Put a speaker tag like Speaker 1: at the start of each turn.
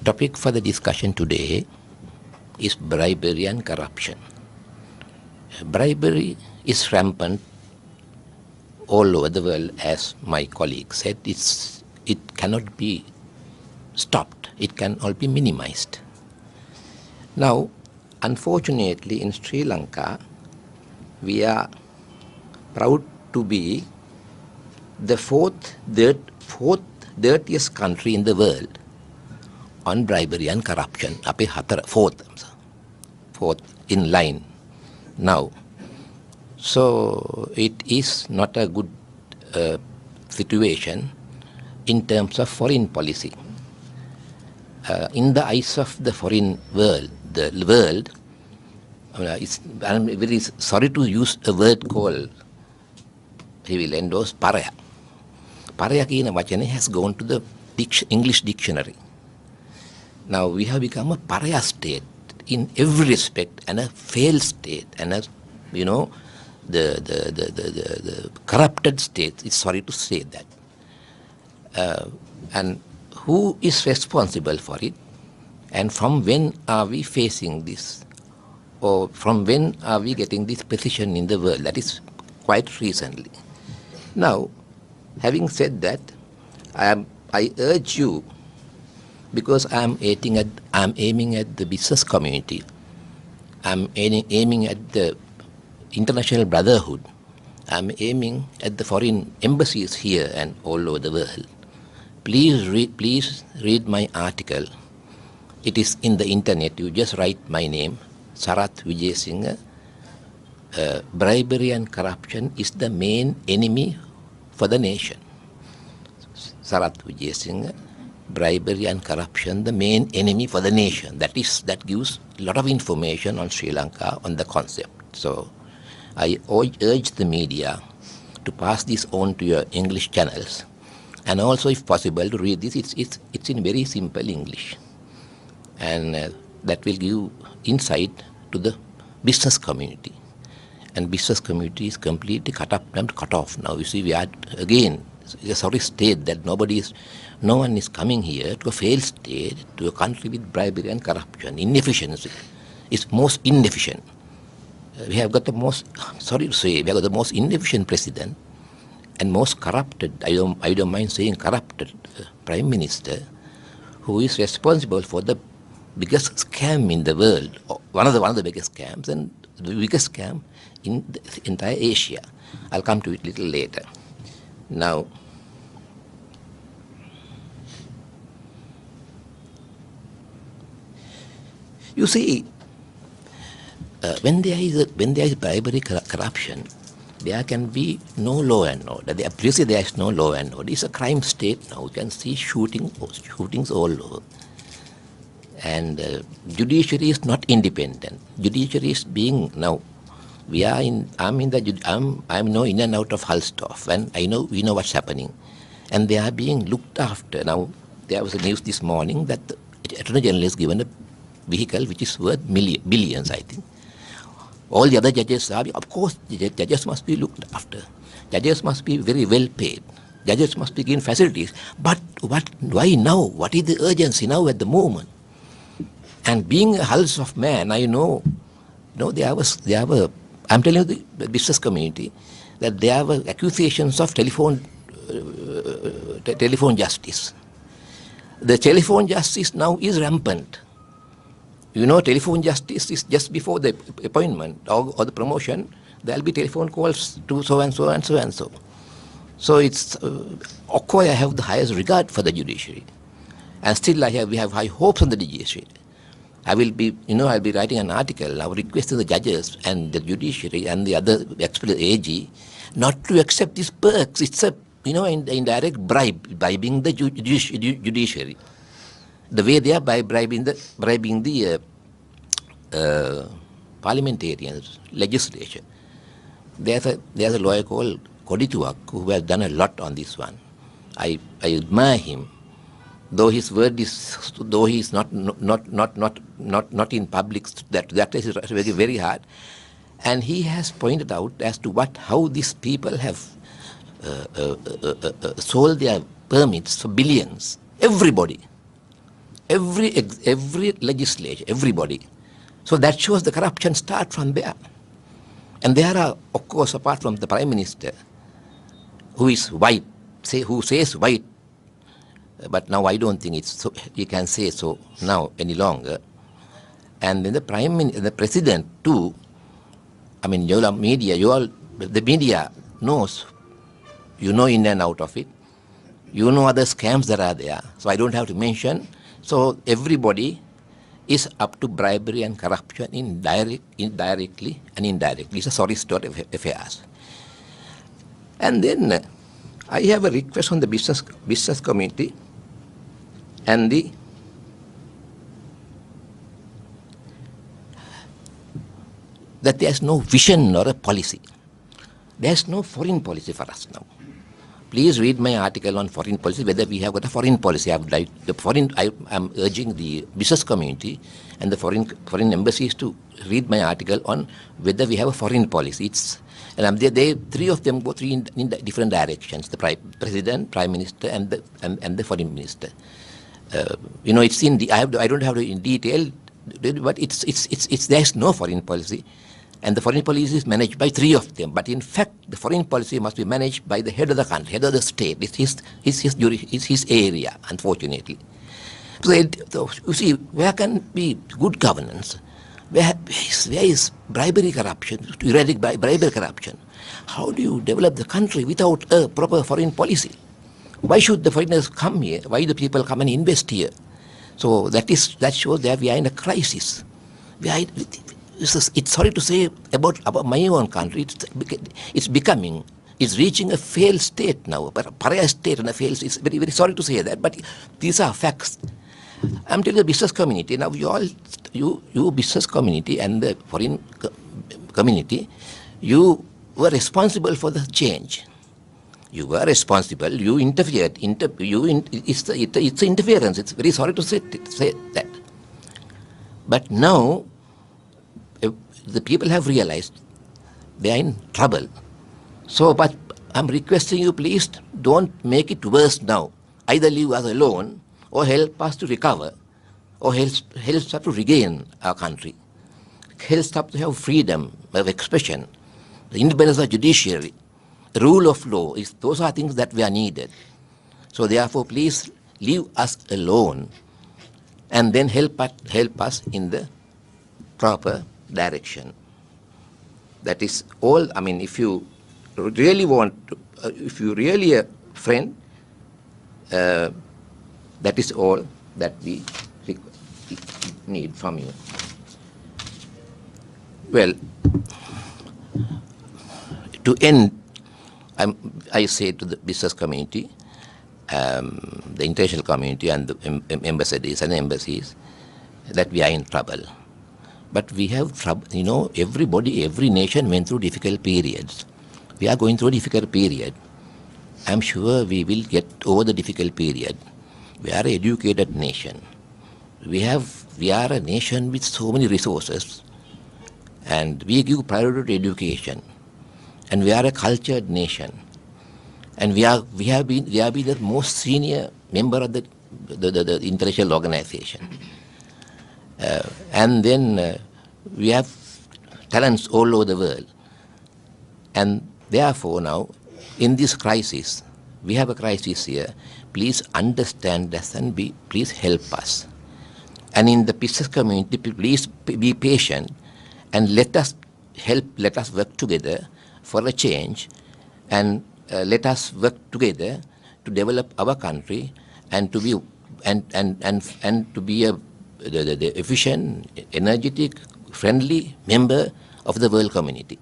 Speaker 1: Topic for the discussion today is bribery and corruption. Bribery is rampant all over the world, as my colleague said. It cannot be stopped. It can all be minimized. Now, unfortunately, in Sri Lanka, we are proud to be the fourth dirtiest country in the world on bribery and corruption. Fourth in line now. So it is not a good situation in terms of foreign policy. In the eyes of the foreign world, I'm very sorry to use a word called, he will endorse, paraya. Paraya kina vachane has gone to the English dictionary. Now we have become a pariah state in every respect, and a failed state, and a, the corrupted state. It's sorry to say that. And who is responsible for it? And from when are we facing this? Or from when are we getting this position in the world? That is quite recently. Now, having said that, I urge you, because I'm aiming at the business community, I'm aiming at the international brotherhood, I'm aiming at the foreign embassies here and all over the world. Please read my article. It is in the internet. You just write my name, Sarath Vijayasinghe. Bribery and corruption is the main enemy for the nation. Sarath Vijayasinghe. Bribery and corruption, the main enemy for the nation. That gives a lot of information on Sri Lanka on the concept. So I urge the media to pass this on to your English channels, and also, if possible, to read this. It's in very simple English, and that will give insight to the business community. And business community is completely cut off now. You see, we are again. It's a sorry state that no one is coming here to a failed state, to a country with bribery and corruption. Inefficiency is most inefficient. We have got the most, sorry to say, we have got the most inefficient president and most corrupted, I don't mind saying corrupted, prime minister, who is responsible for the biggest scam in the world, one of the biggest scams, and the biggest scam in the entire Asia. I'll come to it a little later. Now, you see, when there is bribery, corruption, there can be no law and order. Obviously, there is no law and order. It's a crime state now. You can see shootings all over. And judiciary is not independent. Judiciary is being now. I'm now in and out of Halstorf, and we know what's happening, and they are being looked after. Now there was a news this morning that the Attorney General is given a vehicle which is worth billions, I think. All the other judges are, of course, judges must be looked after. Judges must be very well paid. Judges must be given facilities. But why now? What is the urgency now at the moment? And being a Hulls of man, I'm telling you, the business community, that there were accusations of telephone justice. The telephone justice now is rampant. Telephone justice is just before the appointment or the promotion. There will be telephone calls to so and so and so and so. So it's, of course, I have the highest regard for the judiciary, and still we have high hopes on the judiciary. I'll be writing an article now requesting the judges and the judiciary and the other AG not to accept these perks. It's a indirect bribing the judiciary. The way they are bribing the parliamentarians, legislature. There's a lawyer called Kodituak who has done a lot on this one. I admire him. Though he is not in public, that is very, very hard. And he has pointed out as to how these people have sold their permits for billions. Everybody. every legislature, everybody. So that shows the corruption start from there. And there are, of course, apart from the Prime Minister, who is white, who says white, but now I don't think it's so, you can say so now any longer. And then the President too, I mean, your media, the media knows, you know in and out of it. You know other scams that are there, so I don't have to mention. So everybody is up to bribery and corruption indirectly and indirectly. It's a sorry story of affairs. And then I have a request from the business community and that there's no vision or a policy. There's no foreign policy for us now. Please read my article on foreign policy, whether we have got a foreign policy. I'm urging the business community and the foreign embassies to read my article on whether we have a foreign policy. Three of them go in different directions: the President, Prime Minister, and the Foreign Minister. It's in I don't have it in detail, but there's no foreign policy. And the foreign policy is managed by three of them. But in fact, the foreign policy must be managed by the head of the country, head of the state. It's his area, unfortunately. So you see, where can be good governance? Where is bribery corruption, erratic bribery corruption? How do you develop the country without a proper foreign policy? Why should the foreigners come here? Why do people come and invest here? So that shows that we are in a crisis. It's sorry to say about my own country. It's reaching a failed state now, a pariah state and a failed. It's very, very sorry to say that, but these are facts. I'm telling the business community now. You business community and the foreign community, you were responsible for the change. You were responsible. You interfered. It's interference. It's very sorry to say that. But now, the people have realized they are in trouble. So, but I'm requesting you, please don't make it worse now. Either leave us alone or help us to recover or help us to regain our country. Help us to have freedom of expression, the independence of judiciary, the rule of law. Those are things that we are needed. So therefore, please leave us alone and then help us in the proper direction. That is all. I mean, if you really want to, if you really a friend, that is all that we need from you. Well, to end, I say to the business community, the international community and the ambassadors and embassies, that we are in trouble. But we have trouble, every nation went through difficult periods. We are going through a difficult period. I'm sure we will get over the difficult period. We are an educated nation. We are a nation with so many resources, and we give priority to education. And we are a cultured nation. And we have been the most senior member of the international organization. And then we have talents all over the world. And therefore now, in this crisis, we have a crisis here. Please understand us and please help us. And in the business community, please be patient and let us work together for a change, and let us work together to develop our country and to be the efficient, energetic, friendly member of the world community.